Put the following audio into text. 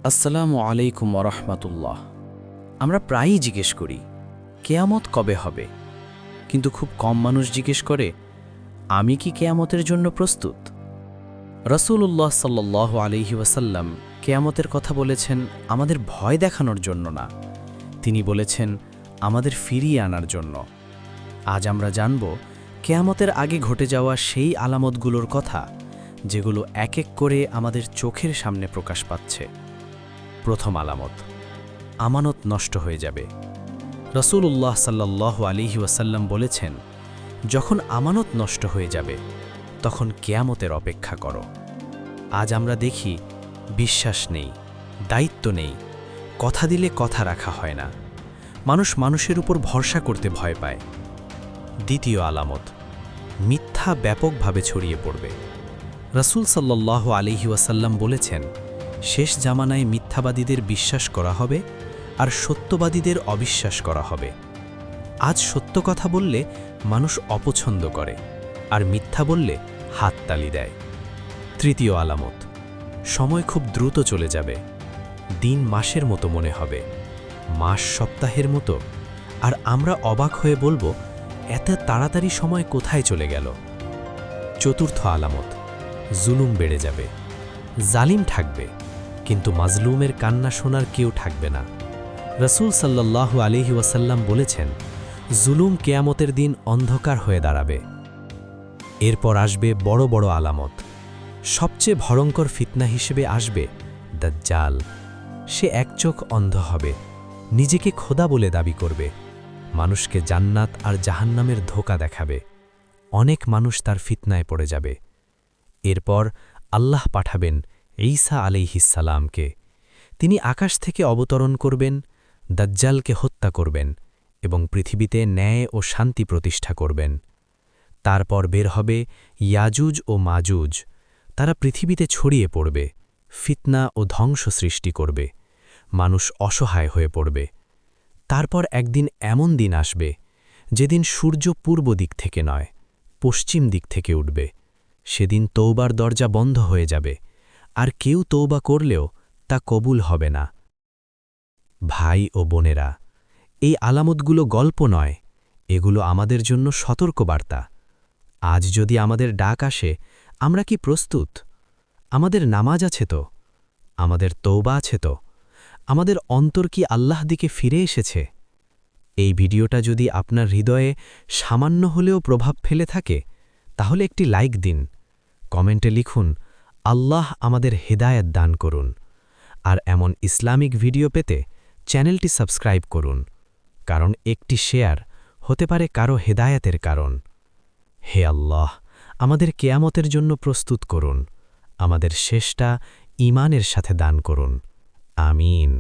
আসসালামু আলাইকুম ওরহমাতুল্লাহ। আমরা প্রায়ই জিজ্ঞেস করি কেয়ামত কবে হবে, কিন্তু খুব কম মানুষ জিজ্ঞেস করে আমি কি কেয়ামতের জন্য প্রস্তুত। রাসূলুল্লাহ সাল্লাল্লাহু আলাইহি ওয়াসাল্লাম কেয়ামতের কথা বলেছেন আমাদের ভয় দেখানোর জন্য না, তিনি বলেছেন আমাদের ফিরিয়ে আনার জন্য। আজ আমরা জানব কেয়ামতের আগে ঘটে যাওয়া সেই আলামতগুলোর কথা, যেগুলো এক এক করে আমাদের চোখের সামনে প্রকাশ পাচ্ছে। প্রথম আলামত, আমানত নষ্ট হয়ে যাবে। রাসূলুল্লাহ সাল্লাল্লাহু আলাইহি ওয়াসাল্লাম বলেছেন, যখন আমানত নষ্ট হয়ে যাবে তখন কিয়ামতের অপেক্ষা করো। আজ আমরা দেখি বিশ্বাস নেই, দায়িত্ব নেই, কথা দিলে কথা রাখা হয় না, মানুষ মানুষের উপর ভরসা করতে ভয় পায়। দ্বিতীয় আলামত, মিথ্যা ব্যাপকভাবে ছড়িয়ে পড়বে। রাসূল সাল্লাল্লাহু আলাইহি ওয়াসাল্লাম বলেছেন, শেষ জামানায় মিথ্যাবাদীদের বিশ্বাস করা হবে আর সত্যবাদীদের অবিশ্বাস করা হবে। আজ সত্য কথা বললে মানুষ অপছন্দ করে, আর মিথ্যা বললে হাততালি দেয়। তৃতীয় আলামত, সময় খুব দ্রুত চলে যাবে। দিন মাসের মতো মনে হবে, মাস সপ্তাহের মতো, আর আমরা অবাক হয়ে বলবো এত তাড়াতাড়ি সময় কোথায় চলে গেল। চতুর্থ আলামত, জুলুম বেড়ে যাবে। জালিম থাকবে, কিন্তু মাজলুমের কান্না শোনার কেউ থাকবে না। রাসূল সাল্লাল্লাহু আলাইহি ওয়াসাল্লাম বলেছেন, জুলুম কিয়ামতের দিন অন্ধকার হয়ে দাঁড়াবে। এরপর আসবে বড় বড় আলামত। সবচেয়ে ভয়ঙ্কর ফিতনা হিসেবে আসবে দাজ্জাল। সে এক চোখ অন্ধ হবে, নিজেকে খোদা বলে দাবি করবে, মানুষকে জান্নাত আর জাহান্নামের ধোঁকা দেখাবে। অনেক মানুষ তার ফিতনায় পড়ে যাবে। এরপর আল্লাহ পাঠাবেন ঈসা আলাইহিস সালামকে। তিনি আকাশ থেকে অবতরণ করবেন, দাজ্জালকে হত্যা করবেন এবং পৃথিবীতে ন্যায় ও শান্তি প্রতিষ্ঠা করবেন। তারপর বের হবে ইয়াজুজ ও মাজুজ। তারা পৃথিবীতে ছড়িয়ে পড়বে, ফিতনা ও ধ্বংস সৃষ্টি করবে, মানুষ অসহায় হয়ে পড়বে। তারপর একদিন এমন দিন আসবে যেদিন সূর্য পূর্ব দিক থেকে নয়, পশ্চিম দিক থেকে উঠবে। সেদিন তওবার দরজা বন্ধ হয়ে যাবে, আর কেউ তওবা করলেও তা কবুল হবে না। ভাই ও বোনেরা, এই আলামতগুলো গল্প নয়, এগুলো আমাদের জন্য সতর্কবার্তা। আজ যদি আমাদের ডাক আসে, আমরা কি প্রস্তুত? আমাদের নামাজ আছে তো? আমাদের তওবা আছে তো? আমাদের অন্তর কি আল্লাহ দিকে ফিরে এসেছে? এই ভিডিওটা যদি আপনার হৃদয়ে সামান্য হলেও প্রভাব ফেলে থাকে, তাহলে একটি লাইক দিন, কমেন্টে লিখুন আল্লাহ আমাদের হেদায়েত দান করুন। আর এমন ইসলামিক ভিডিও পেতে চ্যানেলটি সাবস্ক্রাইব করুন, কারণ একটি শেয়ার হতে পারে কারো হেদায়েতের কারণ। হে আল্লাহ, আমাদের কেয়ামতের জন্য প্রস্তুত করুন, আমাদের শেষটা ঈমানের সাথে দান করুন। আমিন।